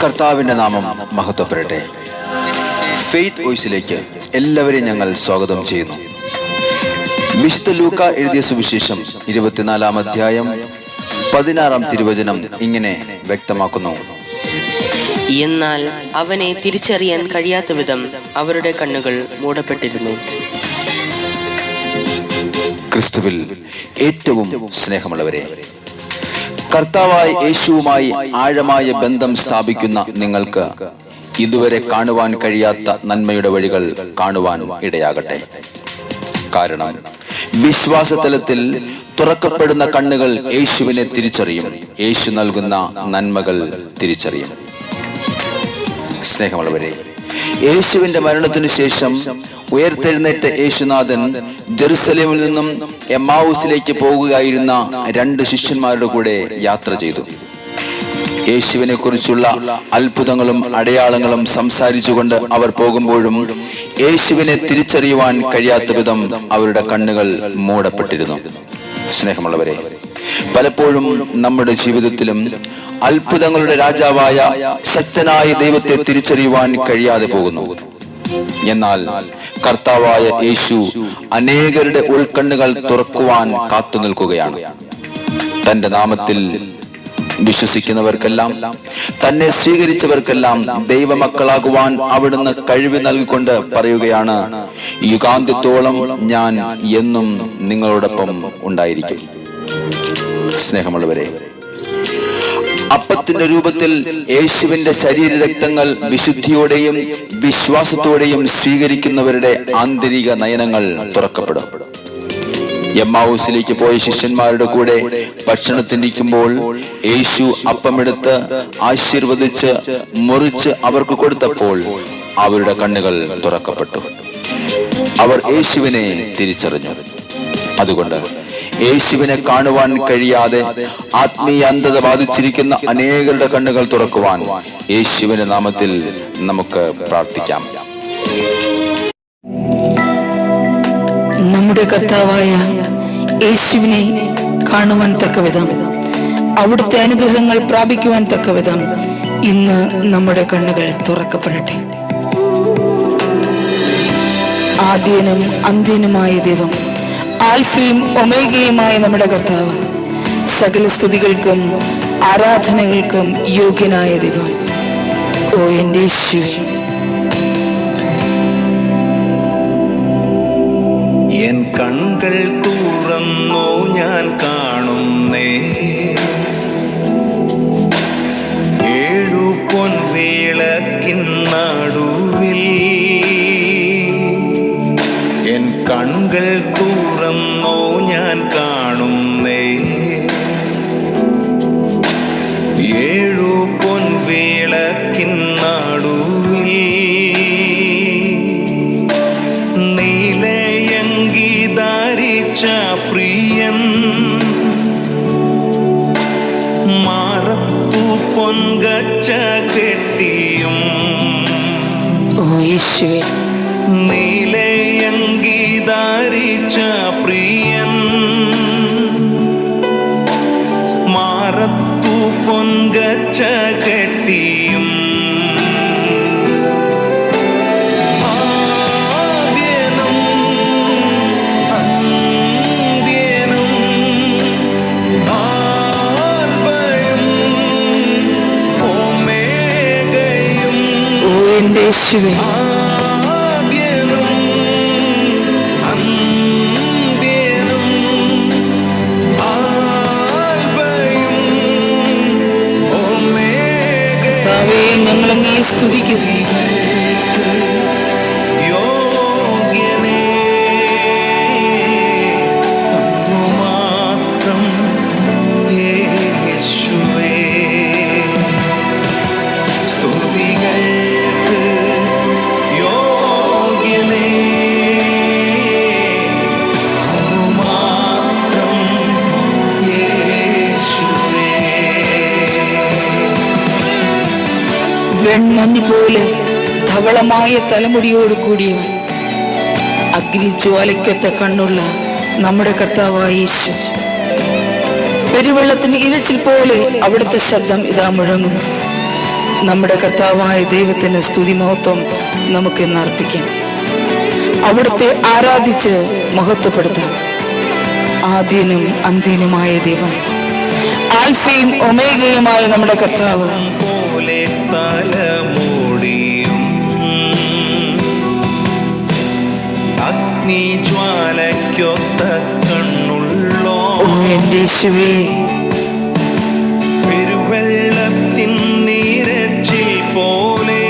കർത്താവിന്റെ നാമം മഹത്വപ്പെടട്ടെ. ഫെയ്ത്ത് വോയിസിലേക്ക് എല്ലാവരെയും ഞങ്ങൾ സ്വാഗതം ചെയ്യുന്നു. വിശുദ്ധ ലൂക്ക എഴുതിയ സുവിശേഷം 24-ാം അധ്യായം 16-ാം തിരുവചനം ഇങ്ങനെ വ്യക്തമാക്കുന്നു: എന്നാൽ അവനെ തിരിച്ചറിയാൻ കഴിയാത്ത വിധം അവരുടെ കണ്ണുകൾ മൂടപ്പെട്ടിരുന്നു. ക്രിസ്തുവിൽ ഏറ്റവും സ്നേഹമുള്ളവരെ, കർത്താവായ യേശുവുമായി ആഴമായ ബന്ധം സ്ഥാപിക്കുന്ന നിങ്ങൾക്ക് ഇതുവരെ കാണുവാൻ കഴിയാത്ത നന്മയുടെ വഴികൾ കാണുവാൻ ഇടയാകട്ടെ. കാരണം വിശ്വാസതലത്തിൽ തുറക്കപ്പെടുന്ന കണ്ണുകൾ യേശുവിനെ തിരിച്ചറിയും, യേശു നൽകുന്ന നന്മകൾ തിരിച്ചറിയും. സ്നേഹമുള്ളവരെ, യേശുവിന്റെ മരണത്തിനു ശേഷം ഉയർത്തെഴുന്നേറ്റ യേശുനാഥൻ ജെറുസലേമിൽ നിന്നും എമ്മാവൂസിലേക്ക് പോകുകയായിരുന്ന 2 ശിഷ്യന്മാരുടെ കൂടെ യാത്ര ചെയ്തു. യേശുവിനെ കുറിച്ചുള്ള അത്ഭുതങ്ങളും അടയാളങ്ങളും സംസാരിച്ചുകൊണ്ട് അവർ പോകുമ്പോഴും യേശുവിനെ തിരിച്ചറിയുവാൻ കഴിയാത്ത വിധം അവരുടെ കണ്ണുകൾ മൂടപ്പെട്ടിരുന്നു. സ്നേഹമുള്ളവരെ, പലപ്പോഴും നമ്മുടെ ജീവിതത്തിലും അത്ഭുതങ്ങളുടെ രാജാവായ ശക്തനായ ദൈവത്തെ തിരിച്ചറിയുവാൻ കഴിയാതെ പോകുന്നു. എന്നാൽ കർത്താവായ യേശു അനേകരുടെ ഉൾക്കണ്ണുകൾ തുറക്കുവാൻ കാത്തു നിൽക്കുകയാണ്. തന്റെ നാമത്തിൽ വിശ്വസിക്കുന്നവർക്കെല്ലാം, തന്നെ സ്വീകരിച്ചവർക്കെല്ലാം ദൈവമക്കളാകുവാൻ അവിടുന്ന് കഴിവ് നൽകിക്കൊണ്ട് പറയുകയാണ്: യുഗാന്ത്യത്തോളം ഞാൻ എന്നും നിങ്ങളോടൊപ്പം ഉണ്ടായിരിക്കും. സ്നേഹമുള്ളവരെ, അപ്പത്തിന്റെ രൂപത്തിൽ യേശുവിന്റെ ശരീരരക്തങ്ങൾ വിശുദ്ധിയോടെയും വിശ്വാസത്തോടെയും സ്വീകരിക്കുന്നവരുടെ ആന്തരിക നയനങ്ങൾ തുറക്കപ്പെടും. എമ്മാവൂസിലേക്ക് പോയ ശിഷ്യന്മാരുടെ കൂടെ ഭക്ഷണത്തിനിരിക്കുമ്പോൾ യേശു അപ്പമെടുത്ത് ആശീർവദിച്ച് മുറിച്ച് അവർക്ക് കൊടുത്തപ്പോൾ അവരുടെ കണ്ണുകൾ തുറക്കപ്പെട്ടു. അവർ യേശുവിനെ തിരിച്ചറിഞ്ഞു. അതുകൊണ്ട് യേശുവിനെ കാണുവാൻ കഴിയാതെ ആത്മീയ അന്ധത ബാധിച്ചിരിക്കുന്ന അനേകരുടെ കണ്ണുകൾ തുറക്കുവാൻ യേശുവിന്റെ നാമത്തിൽ നമുക്ക് പ്രാർത്ഥിക്കാം. നമ്മുടെ കർത്താവായ യേശുവിനെ കാണുവാൻ തക്കവിധം, അവിടുത്തെ അനുഗ്രഹങ്ങൾ പ്രാപിക്കുവാൻ തക്കവിധം ഇന്ന് നമ്മുടെ കണ്ണുകൾ തുറക്കപ്പെടട്ടെ. ആദ്യനും അന്ത്യനുമായ ദൈവം, ആൽഫയും ഒമേഗയുമായ നമ്മുടെ കർത്താവ്, സകല സ്തുതികൾക്കും ആരാധനകൾക്കും യോഗ്യനായ ദൈവം, ഓ എൻ്റെ യേശുവേ, എൻ കൺകൾ തുറന്നു ഞാൻ കാണുന്നേ 7 പൊൻവിളക്കിൻ നടുവിൽ. എൻ കൺകൾ തുറന്നു ഞാൻ കാണുന്നേ 7 പൊൻവിളക്കിൻ നടുവിൽ. പ്രിയൻ മാറത്തു പൊൻകച്ച കെട്ടിയും, ഓ യേശുവേ, നീലയങ്കി ധരിച്ച പ്രിയൻ മാറത്തു പൊൻകച്ച കെട്ടിയും, യേശുവേ, ഞങ്ങളങ്ങേ സ്തുതിക്കുന്നു. വെൺമഞ്ഞ് പോലെ ധവളമായ തലമുടിയോട് കൂടിയവൻ, അഗ്നിജ്വാലയ്ക്കൊത്ത കണ്ണുള്ള നമ്മുടെ കർത്താവായ യേശു, പെരുവെള്ളത്തിന് ഇരച്ചിൽ പോലെ അവിടുത്തെ ശബ്ദം ഇതാ മുഴങ്ങുന്നു. നമ്മുടെ കർത്താവായ ദൈവത്തിന് സ്തുതിമഹത്വം നമുക്ക് ഇന്ന് അർപ്പിക്കാം. അവിടുത്തെ ആരാധിച്ച് മഹത്വപ്പെടുത്താം. ആദ്യനും അന്ത്യനുമായ ദൈവം, ആൽഫയും ഒമേഗയുമായ നമ്മുടെ കർത്താവ്, പോലെ തലമുടിയും അഗ്നിജ്വാലയ്ക്കൊത്ത കണ്ണുള്ളോ എന്റെ യേശുവേ, പെരുവെള്ളത്തിൻ നീരച്ചിൽ പോലെ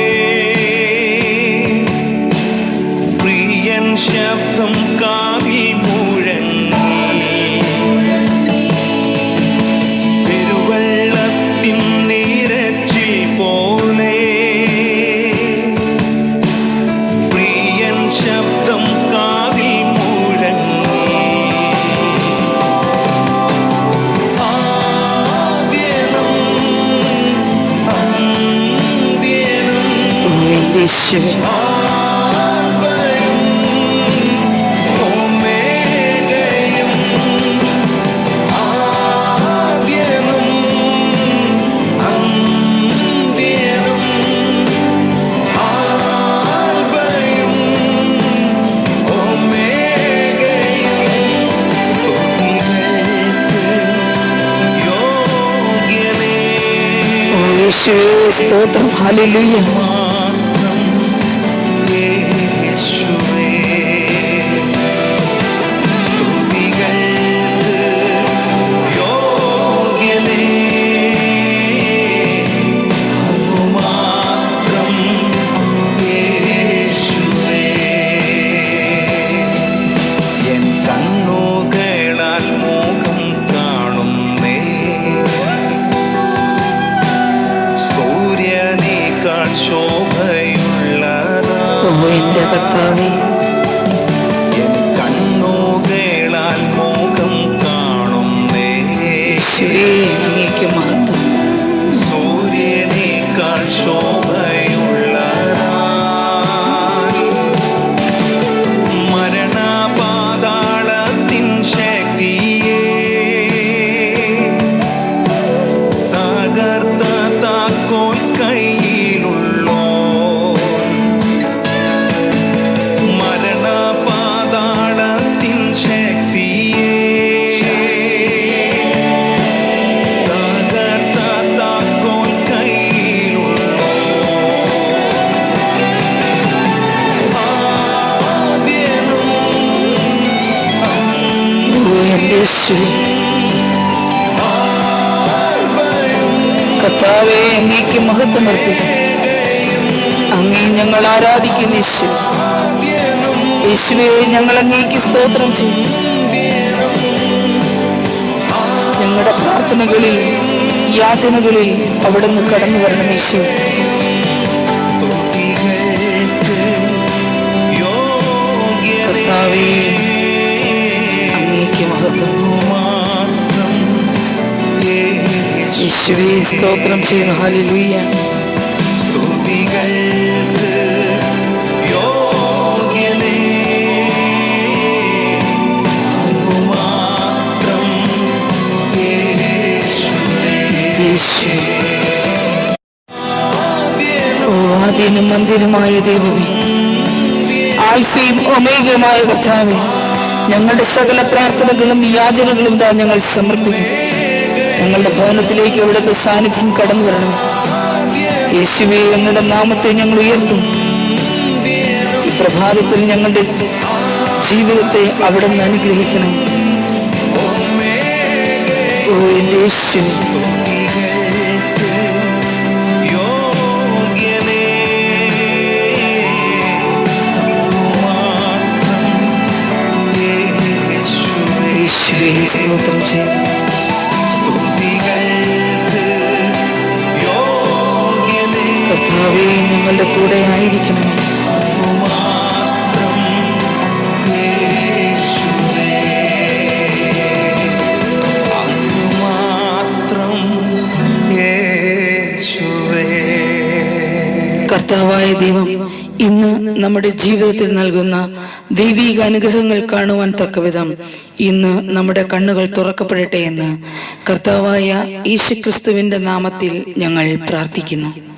പ്രിയൻ ശബ്ദം കാതിൽ മുഴങ്ങി. പെരുവെള്ളത്തിൻ നീരച്ചിൽ പോലെ പ്രിയൻ ശബ്ദം കാതിൽ മുഴങ്ങി. ആദ്യനും അന്ത്യനും എന്റെ യേശുവേ, ആൽഫയും ഒമേഗയും, ആദ്യനും അന്ത്യനും, ആൽഫയും ഒമേഗയും, സ്തുതികൾക്ക് യോഗ്യനേ. യേശുവേ സ്തോത്രം. ഹല്ലേലൂയ. മാത്രം യേശുവേ, സ്തുതികൾക്ക് യോഗ്യനേ. അങ്ങു മാത്രം യേശുവേ. എൻ കണ്ണുകളാൽ മുഖം കാണുന്നേ, സൂര്യനേക്കാൾ ശോഭയുള്ളതാ എന്റെ കർത്താവേ, എൻ കണ്ണുകളാൽ മുഖം കാണുന്നേ, യേശുവേ അങ്ങേക്ക് മഹത്വം. സൂര്യനേക്കാൾ ശോഭയുള്ളതാ മരണപാതാളത്തിൻ ശക്തിയെ തകർത്ത താക്കോൽ കയ്യിലുള്ളോ. മരണപാതാളത്തിൻ ശക്തിയെ തകർത്ത താക്കോൽ കയ്യിലുള്ളോ. ആദ്യനും എന്റെ യേശുവേ, ആൽഫയും കർത്താവേ അങ്ങേക്ക് മഹത്വം അർപ്പിക്കും. അങ്ങേ ഞങ്ങൾ ആരാധിക്കുന്ന യേശു. യേശുവേ ഞങ്ങൾ അങ്ങേക്ക് സ്തോത്രം ചെയ്യും. ഞങ്ങളുടെ പ്രാർത്ഥനകളിൽ യാചനകളിൽ അവിടുന്ന് കടന്നു വരണം യേശു. സ്തുതികൾക്ക് യോഗ്യനേ. കർത്താവേ അങ്ങേക്ക് മഹത്വം. മാത്രം യേശു. യേശുവേ സ്തോത്രം ചെയ്യുന്നു. ഹല്ലേലൂയ. സ്തുതികൾക്ക് യോഗ്യനേ. അങ്ങു മാത്രം യേശുവേ. യേശു ആദ്യനും ആദ്യനും മന്ദിരമായ ദൈവമേ, ആൽഫയും ഒമേഗയുമായ കർത്താവേ, ഞങ്ങളുടെ സകല പ്രാർത്ഥനകളും യാചനകളും താ ഞങ്ങൾ സമർപ്പിക്കും. ഞങ്ങളുടെ ഭവനത്തിലേക്ക് അവിടുത്തെ സാന്നിധ്യം കടന്നു വരണം യേശുവേ. ഞങ്ങളുടെ നാമത്തെ ഞങ്ങൾ ഉയർത്തും. ഈ പ്രഭാതത്തിൽ ഞങ്ങളുടെ ജീവിതത്തെ അവിടുന്ന് അനുഗ്രഹിക്കണം. ഓ എന്റെ യേശു, യോഗ്യനേ. മാത്രം യേശുവേ. യേശുവേ സ്തോത്രം ചെയ്തു. സ്തുതികൾക്ക് യോഗ്യനേ. കർത്താവേ ഞങ്ങളുടെ കൂടെ ആയിരിക്കണം. മാത്രം യേശുവേ. അങ്ങു മാത്രം യേശുവേ. കർത്താവായ ദൈവം ഇന്ന് നമ്മുടെ ജീവിതത്തിൽ നൽകുന്ന ദൈവീക അനുഗ്രഹങ്ങൾ കാണുവാൻ തക്കവിധം ഇന്ന് നമ്മുടെ കണ്ണുകൾ തുറക്കപ്പെടട്ടെ എന്ന് കർത്താവായ യേശുക്രിസ്തുവിന്റെ നാമത്തിൽ ഞങ്ങൾ പ്രാർത്ഥിക്കുന്നു.